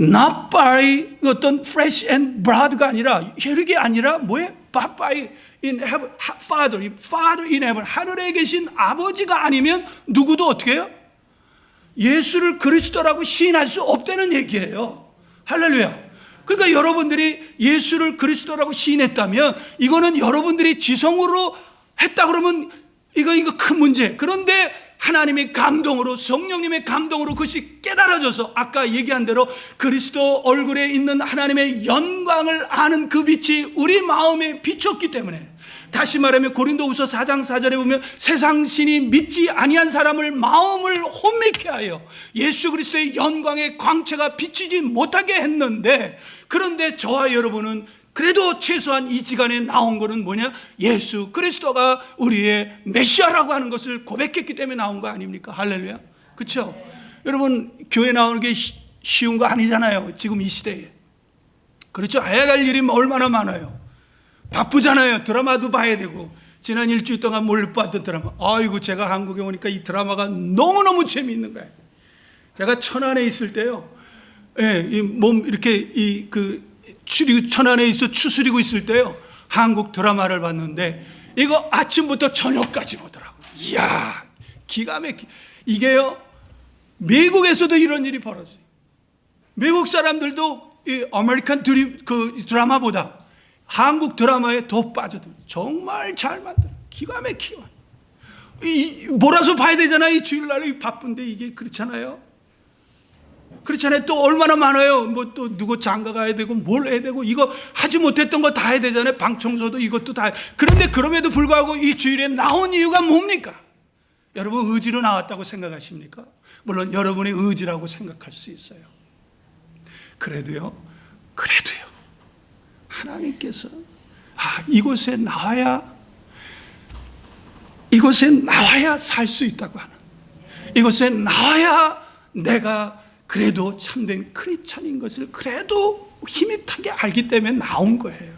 not by 어떤 flesh and blood가 아니라, 혈육이 아니라 뭐예요? But by in heaven, Father in heaven, 하늘에 계신 아버지가 아니면 누구도 어떻게 해요? 예수를 그리스도라고 시인할 수 없다는 얘기예요. 할렐루야. 그러니까 여러분들이 예수를 그리스도라고 시인했다면 이거는 여러분들이 지성으로 했다 그러면 이거 큰 문제. 그런데 하나님의 감동으로, 성령님의 감동으로 그것이 깨달아져서 아까 얘기한 대로 그리스도 얼굴에 있는 하나님의 영광을 아는 그 빛이 우리 마음에 비쳤기 때문에, 다시 말하면 고린도후서 4장 4절에 보면 세상 신이 믿지 아니한 사람을 마음을 혼미케 하여 예수 그리스도의 영광의 광채가 비치지 못하게 했는데, 그런데 저와 여러분은 그래도 최소한 이 시간에 나온 거는 뭐냐? 예수 그리스도가 우리의 메시아라고 하는 것을 고백했기 때문에 나온 거 아닙니까? 할렐루야. 그렇죠? 여러분, 교회 나오는 게 쉬운 거 아니잖아요. 지금 이 시대에. 그렇죠? 해야 할 일이 얼마나 많아요. 바쁘잖아요. 드라마도 봐야 되고. 지난 일주일 동안 몰래 봤던 드라마. 아이고, 제가 한국에 오니까 이 드라마가 너무너무 재미있는 거예요. 제가 천안에 있을 때요, 예, 이 몸 이렇게 천안에 있어 추스리고 있을 때요, 한국 드라마를 봤는데 이거 아침부터 저녁까지 보더라고. 이야, 기가 막히. 이게요, 미국에서도 이런 일이 벌어져요. 미국 사람들도 이 아메리칸 드라마보다 한국 드라마에 더 빠져들어요. 정말 잘 만들어요. 기가 막히게. 몰아서 봐야 되잖아요. 이 주일날 바쁜데 이게 그렇잖아요. 그렇잖아요. 또 얼마나 많아요. 뭐 또 누구 장가 가야 되고 뭘 해야 되고, 이거 하지 못했던 거 다 해야 되잖아요. 방 청소도 이것도 다. 그런데 그럼에도 불구하고 이 주일에 나온 이유가 뭡니까? 여러분, 의지로 나왔다고 생각하십니까? 물론 여러분의 의지라고 생각할 수 있어요. 그래도요 하나님께서 이곳에 나와야 살 수 있다고 하는, 이곳에 나와야 내가 그래도 참된 크리스찬인 것을 그래도 희밋하게 알기 때문에 나온 거예요.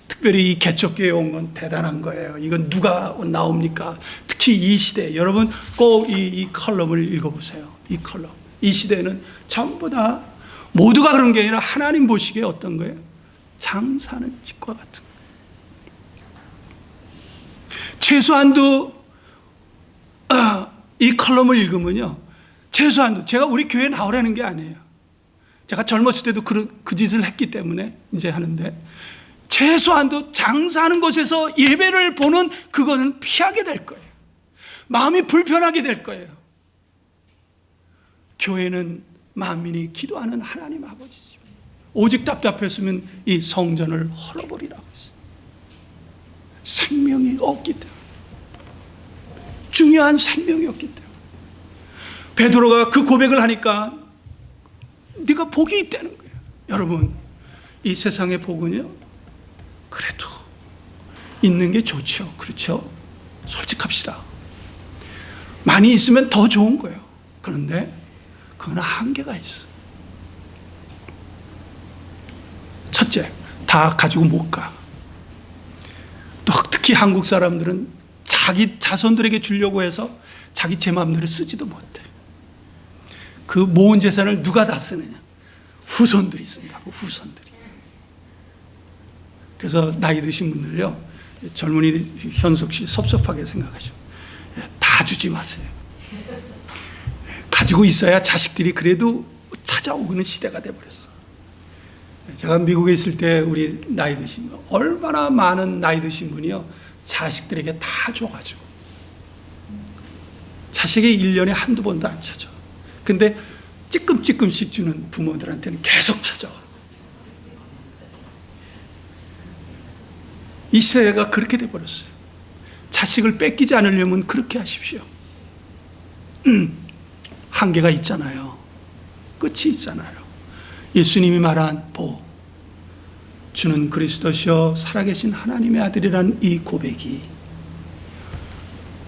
특별히 이 개척교회에 온 건 대단한 거예요. 이건 누가 나옵니까? 특히 이 시대, 여러분 꼭 이 컬럼을 읽어보세요. 이 컬럼. 이 시대는 전부 다 모두가 그런 게 아니라 하나님 보시기에 어떤 거예요? 장사하는 집과 같은 거예요. 최소한도 이 컬럼을 읽으면요, 최소한도, 제가 우리 교회에 나오라는 게 아니에요. 제가 젊었을 때도 그 짓을 했기 때문에 이제 하는데, 최소한도 장사하는 곳에서 예배를 보는 그거는 피하게 될 거예요. 마음이 불편하게 될 거예요. 교회는 만민이 기도하는 하나님 아버지죠. 오직 답답했으면 이 성전을 헐어버리라고 했어요. 생명이 없기 때문에, 중요한 생명이 없기 때문에. 베드로가 그 고백을 하니까 네가 복이 있다는 거예요. 여러분, 이 세상의 복은요, 그래도 있는 게 좋죠. 그렇죠? 솔직합시다. 많이 있으면 더 좋은 거예요. 그런데 그건 한계가 있어. 첫째, 다 가지고 못 가. 또 특히 한국 사람들은 자기 자손들에게 주려고 해서 자기 제 마음대로 쓰지도 못해. 그 모은 재산을 누가 다 쓰느냐? 후손들이 쓴다고, 후손들이. 그래서 나이 드신 분들요, 젊은이 현석 씨 섭섭하게 생각하죠. 다 주지 마세요. 가지고 있어야 자식들이 그래도 찾아오는 시대가 돼버렸어. 제가 미국에 있을 때 우리 나이 드신 분, 얼마나 많은 나이 드신 분이요, 자식들에게 다 줘가지고 자식이 1년에 한두 번도 안 찾아. 근데 찔끔찔끔씩 주는 부모들한테는 계속 찾아와. 이 시대가 그렇게 돼버렸어요. 자식을 뺏기지 않으려면 그렇게 하십시오. 한계가 있잖아요. 끝이 있잖아요. 예수님이 말한 복, 주는 그리스도시요 살아계신 하나님의 아들이라는 이 고백이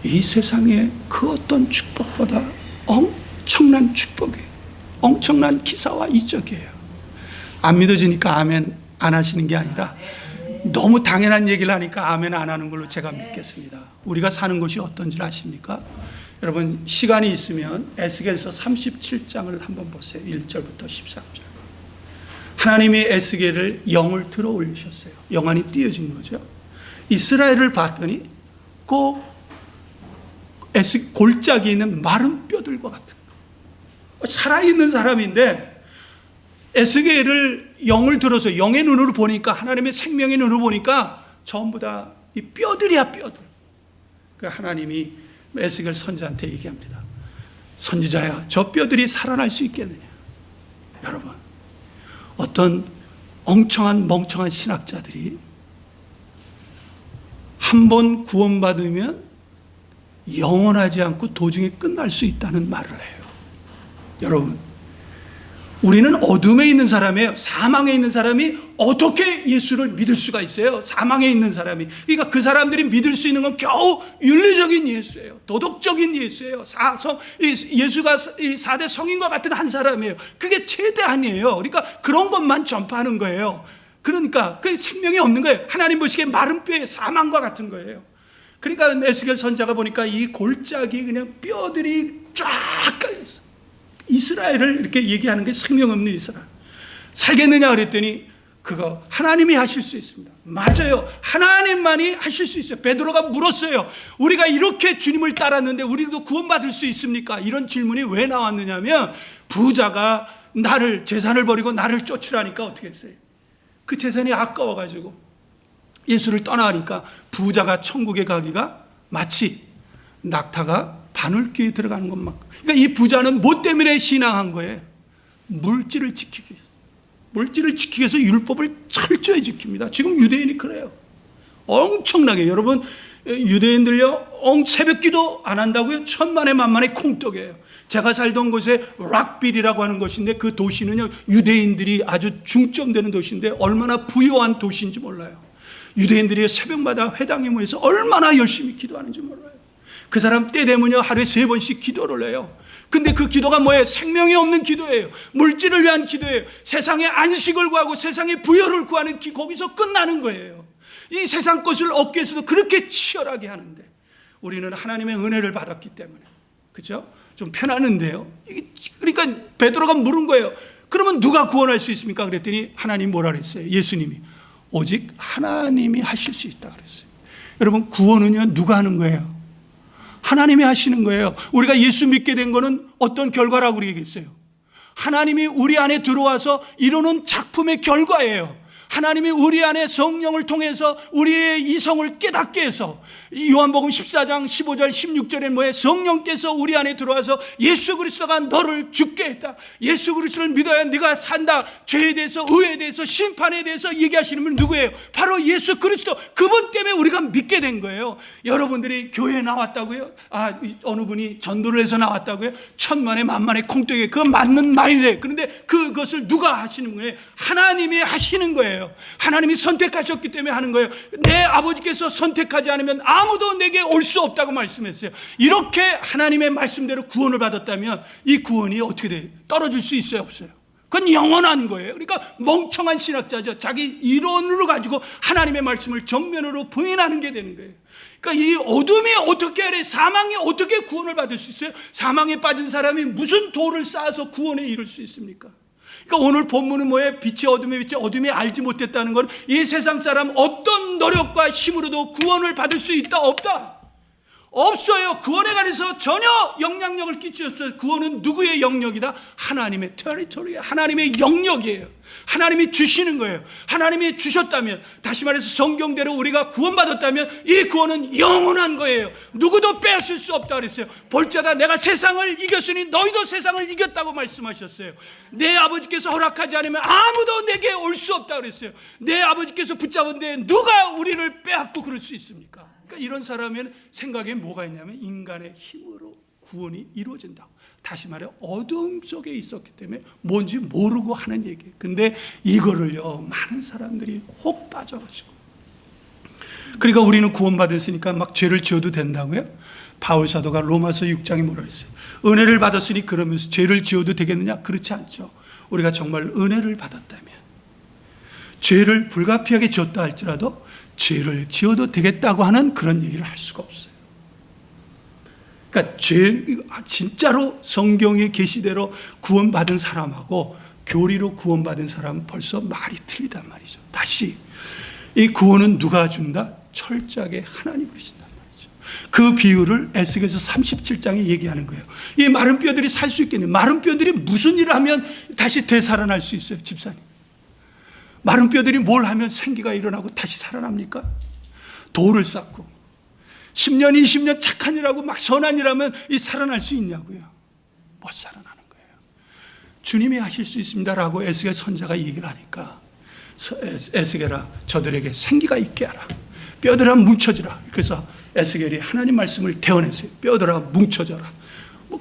이 세상의 그 어떤 축복보다 엄청난 축복이에요. 엄청난 기사와 이적이에요. 안 믿어지니까 아멘 안 하시는 게 아니라 너무 당연한 얘기를 하니까 아멘 안 하는 걸로 제가 믿겠습니다. 우리가 사는 것이 어떤지 아십니까? 여러분 시간이 있으면 에스겔서 37장을 한번 보세요. 1절부터 13절. 하나님이 에스겔을 영을 들어 올리셨어요. 영안이 띄어진 거죠. 이스라엘을 봤더니 꼭 골짜기에 있는 마른 뼈들과 같은 거. 살아있는 사람인데 에스겔을 영을 들어서 영의 눈으로 보니까 하나님의 생명의 눈으로 보니까 전부 다 이 뼈들이야 뼈들. 그 하나님이 에스겔 선지자한테 얘기합니다. 선지자야, 저 뼈들이 살아날 수 있겠느냐? 여러분, 어떤 멍청한 신학자들이 한 번 구원받으면 영원하지 않고 도중에 끝날 수 있다는 말을 해요. 여러분, 우리는 어둠에 있는 사람이에요. 사망에 있는 사람이 어떻게 예수를 믿을 수가 있어요? 사망에 있는 사람이. 그러니까 그 사람들이 믿을 수 있는 건 겨우 윤리적인 예수예요. 도덕적인 예수예요. 예수가 4대 성인과 같은 한 사람이에요. 그게 최대한이에요. 그러니까 그런 것만 전파하는 거예요. 그러니까 그 생명이 없는 거예요. 하나님 보시기에 마른 뼈의 사망과 같은 거예요. 그러니까 에스겔 선지자가 보니까 이 골짜기 그냥 뼈들이 쫙 깔려있어. 이스라엘을 이렇게 얘기하는 게 생명 없는 이스라엘. 살겠느냐 그랬더니 그거 하나님이 하실 수 있습니다. 맞아요. 하나님만이 하실 수 있어요. 베드로가 물었어요. 우리가 이렇게 주님을 따랐는데 우리도 구원받을 수 있습니까? 이런 질문이 왜 나왔느냐면 부자가 재산을 버리고 나를 쫓으라니까 어떻게 했어요? 그 재산이 아까워가지고 예수를 떠나니까 부자가 천국에 가기가 마치 낙타가 바늘귀에 들어가는 것만큼. 그러니까 이 부자는 뭐 때문에 신앙한 거예요? 물질을 지키기 위해서. 물질을 지키기 위해서 율법을 철저히 지킵니다. 지금 유대인이 그래요. 엄청나게. 여러분 유대인들요 새벽기도 안 한다고요? 천만에 만만에 콩떡이에요. 제가 살던 곳에 락빌이라고 하는 곳인데 그 도시는요 유대인들이 아주 중점되는 도시인데 얼마나 부유한 도시인지 몰라요. 유대인들이 새벽마다 회당에 모여서 얼마나 열심히 기도하는지 몰라요. 그 사람 때 되면요 하루에 3번씩 기도를 해요. 근데 그 기도가 뭐예요? 생명이 없는 기도예요. 물질을 위한 기도예요. 세상의 안식을 구하고 세상의 부여를 구하는 거기서 끝나는 거예요. 이 세상 것을 얻기 위해서도 그렇게 치열하게 하는데 우리는 하나님의 은혜를 받았기 때문에 그렇죠? 좀 편하는데요. 그러니까 베드로가 물은 거예요. 그러면 누가 구원할 수 있습니까? 그랬더니 하나님 뭐라 그랬어요? 예수님이 오직 하나님이 하실 수 있다 그랬어요. 여러분 구원은요 누가 하는 거예요? 하나님이 하시는 거예요. 우리가 예수 믿게 된 거는 어떤 결과라고 그러겠어요? 하나님이 우리 안에 들어와서 이루는 작품의 결과예요. 하나님이 우리 안에 성령을 통해서 우리의 이성을 깨닫게 해서 요한복음 14장 15절 16절에 뭐예요? 성령께서 우리 안에 들어와서 예수 그리스도가 너를 죽게 했다. 예수 그리스도를 믿어야 네가 산다. 죄에 대해서 의에 대해서 심판에 대해서 얘기하시는 분은 누구예요? 바로 예수 그리스도. 그분 때문에 우리가 믿게 된 거예요. 여러분들이 교회에 나왔다고요? 어느 분이 전도를 해서 나왔다고요? 천만에 만만에 콩떡에 그거 맞는 말이래. 그런데 그것을 누가 하시는 거예요? 하나님이 하시는 거예요. 하나님이 선택하셨기 때문에 하는 거예요. 내 아버지께서 선택하지 않으면 아무도 내게 올 수 없다고 말씀했어요. 이렇게 하나님의 말씀대로 구원을 받았다면 이 구원이 어떻게 돼요? 떨어질 수 있어요? 없어요? 그건 영원한 거예요. 그러니까 멍청한 신학자죠. 자기 이론으로 가지고 하나님의 말씀을 정면으로 부인하는 게 되는 거예요. 그러니까 이 어둠이 어떻게 하래? 사망이 어떻게 구원을 받을 수 있어요? 사망에 빠진 사람이 무슨 도를 쌓아서 구원에 이룰 수 있습니까? 그러니까 오늘 본문은 뭐예요? 빛이 어둠의 빛이 어둠이 알지 못했다는 건 이 세상 사람 어떤 노력과 힘으로도 구원을 받을 수 있다 없다. 없어요. 구원에 관해서 전혀 영향력을 끼쳤어요. 구원은 누구의 영역이다? 하나님의 테리토리예요. 하나님의 영역이에요. 하나님이 주시는 거예요. 하나님이 주셨다면, 다시 말해서 성경대로 우리가 구원받았다면 이 구원은 영원한 거예요. 누구도 뺏을 수 없다 그랬어요. 볼자다 내가 세상을 이겼으니 너희도 세상을 이겼다고 말씀하셨어요. 내 아버지께서 허락하지 않으면 아무도 내게 올 수 없다 그랬어요. 내 아버지께서 붙잡은데 누가 우리를 빼앗고 그럴 수 있습니까? 그러니까 이런 사람은 생각에 뭐가 있냐면 인간의 힘으로 구원이 이루어진다. 다시 말해 어둠 속에 있었기 때문에 뭔지 모르고 하는 얘기예요. 근데 이거를요 많은 사람들이 혹 빠져가지고, 그러니까 우리는 구원받았으니까 막 죄를 지어도 된다고요? 바울 사도가 로마서 6장에 뭐라 했어요? 은혜를 받았으니 그러면서 죄를 지어도 되겠느냐? 그렇지 않죠. 우리가 정말 은혜를 받았다면 죄를 불가피하게 지었다 할지라도 죄를 지어도 되겠다고 하는 그런 얘기를 할 수가 없어요. 그러니까 진짜로 성경의 계시대로 구원받은 사람하고 교리로 구원받은 사람은 벌써 말이 틀리단 말이죠. 다시 이 구원은 누가 준다? 철저하게 하나님이 주신단 말이죠. 그 비유를 에스겔서 37장에 얘기하는 거예요. 이 마른 뼈들이 살 수 있겠네요. 마른 뼈들이 무슨 일을 하면 다시 되살아날 수 있어요, 집사님? 마른 뼈들이 뭘 하면 생기가 일어나고 다시 살아납니까? 돌을 쌓고 10년, 20년 착한 일하고 막 선한 일하면 이 살아날 수 있냐고요? 못 살아나는 거예요. 주님이 하실 수 있습니다라고 에스겔 선자가 얘기를 하니까, 에스겔아 저들에게 생기가 있게 하라. 뼈들아 뭉쳐지라. 그래서 에스겔이 하나님 말씀을 대언했어요. 뼈들아 뭉쳐져라.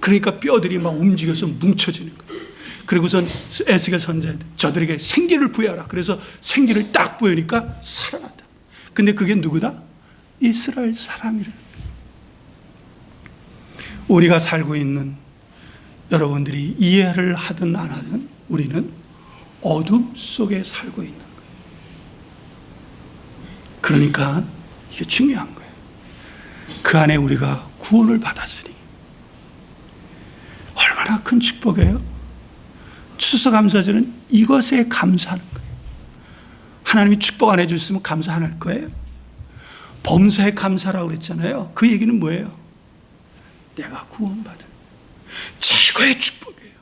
그러니까 뼈들이 막 움직여서 뭉쳐지는 거예요. 그리고선 에스겔 선자한테 저들에게 생기를 부여하라. 그래서 생기를 딱 부여니까 살아났다. 근데 그게 누구다? 이스라엘 사람이래. 우리가 살고 있는 여러분들이 이해를 하든 안 하든 우리는 어둠 속에 살고 있는 거예요. 그러니까 이게 중요한 거예요. 그 안에 우리가 구원을 받았으니 얼마나 큰 축복이에요. 추수감사절은 이것에 감사하는 거예요. 하나님이 축복 안 해주셨으면 감사 안 할 거예요. 범사에 감사라고 그랬잖아요. 그 얘기는 뭐예요? 내가 구원받은 최고의 축복이에요.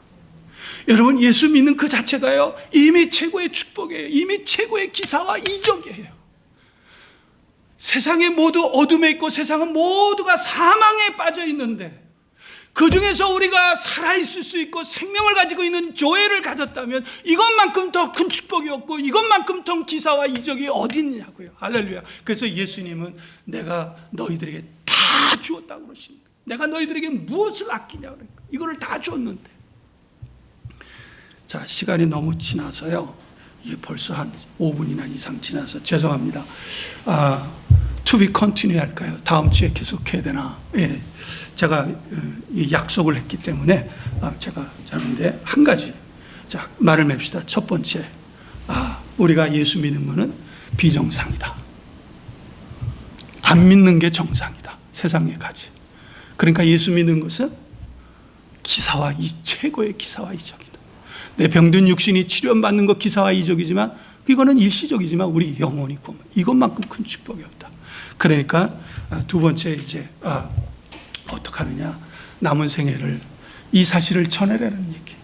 여러분, 예수 믿는 그 자체가요 이미 최고의 축복이에요. 이미 최고의 기사와 이적이에요. 세상에 모두 어둠에 있고 세상은 모두가 사망에 빠져 있는데, 그 중에서 우리가 살아있을 수 있고 생명을 가지고 있는 조회를 가졌다면 이것만큼 더 큰 축복이 없고 이것만큼 더 기사와 이적이 어디 있냐고요. 할렐루야. 그래서 예수님은 내가 너희들에게 다 주었다고 그러십니다. 내가 너희들에게 무엇을 아끼냐고 그러니까 이거를 다 줬는데. 자, 시간이 너무 지나서요, 이게 벌써 한 5분이나 이상 지나서 죄송합니다. To be continue 할까요? 다음 주에 계속해야 되나? 예. 제가 약속을 했기 때문에 제가 자는데 한 가지, 자, 말을 맵시다. 첫 번째, 우리가 예수 믿는 것은 비정상이다. 안 믿는 게 정상이다. 세상에 가지. 그러니까 예수 믿는 것은 최고의 기사와 이적이다. 내 병든 육신이 치료받는 것 기사와 이적이지만 이거는 일시적이지만 우리 영혼이 구원, 이것만큼 큰 축복이 없다. 그러니까 두 번째 이제 어떡하느냐, 남은 생애를 이 사실을 전해라는 얘기.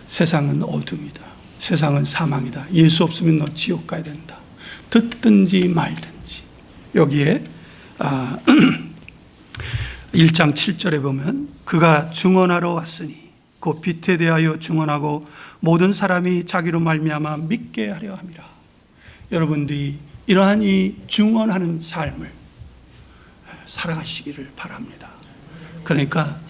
세상은 어둠이다. 세상은 사망이다. 예수 없으면 너 지옥 가야 된다. 듣든지 말든지. 여기에 1장 7절에 보면 그가 증언하러 왔으니 곧 빛에 대하여 증언하고 모든 사람이 자기로 말미암아 믿게 하려 함이라. 여러분들이 이러한 이 증언하는 삶을 살아가시기를 바랍니다. 그러니까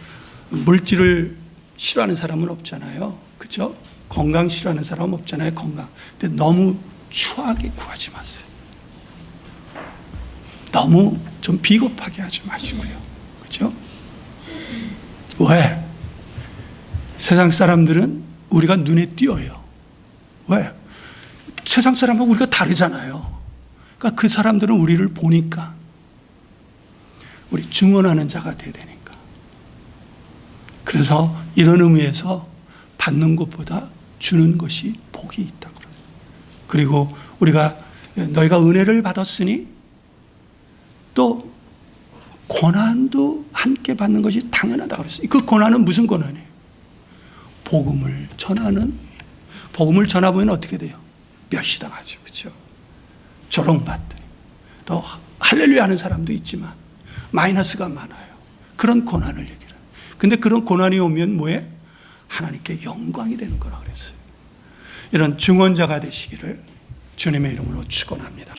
물질을 싫어하는 사람은 없잖아요. 그렇죠? 건강 싫어하는 사람은 없잖아요. 건강. 근데 너무 추하게 구하지 마세요. 너무 좀 비겁하게 하지 마시고요. 그렇죠? 왜? 세상 사람들은 우리가 눈에 띄어요. 왜? 세상 사람하고 우리가 다르잖아요. 그러니까 그 사람들은 우리를 보니까 우리 증언하는 자가 돼야 되니까. 그래서 이런 의미에서 받는 것보다 주는 것이 복이 있다고 그래요. 그리고 우리가 너희가 은혜를 받았으니 또 고난도 함께 받는 것이 당연하다고 그랬어요. 그 고난은 무슨 고난이에요? 복음을 전하보면 어떻게 돼요? 멸시당하죠. 그렇죠? 조롱받더니 또 할렐루야 하는 사람도 있지만 마이너스가 많아요. 그런 고난을 얘기해요. 근데 그런 고난이 오면 뭐해? 하나님께 영광이 되는 거라 그랬어요. 이런 증언자가 되시기를 주님의 이름으로 축원합니다.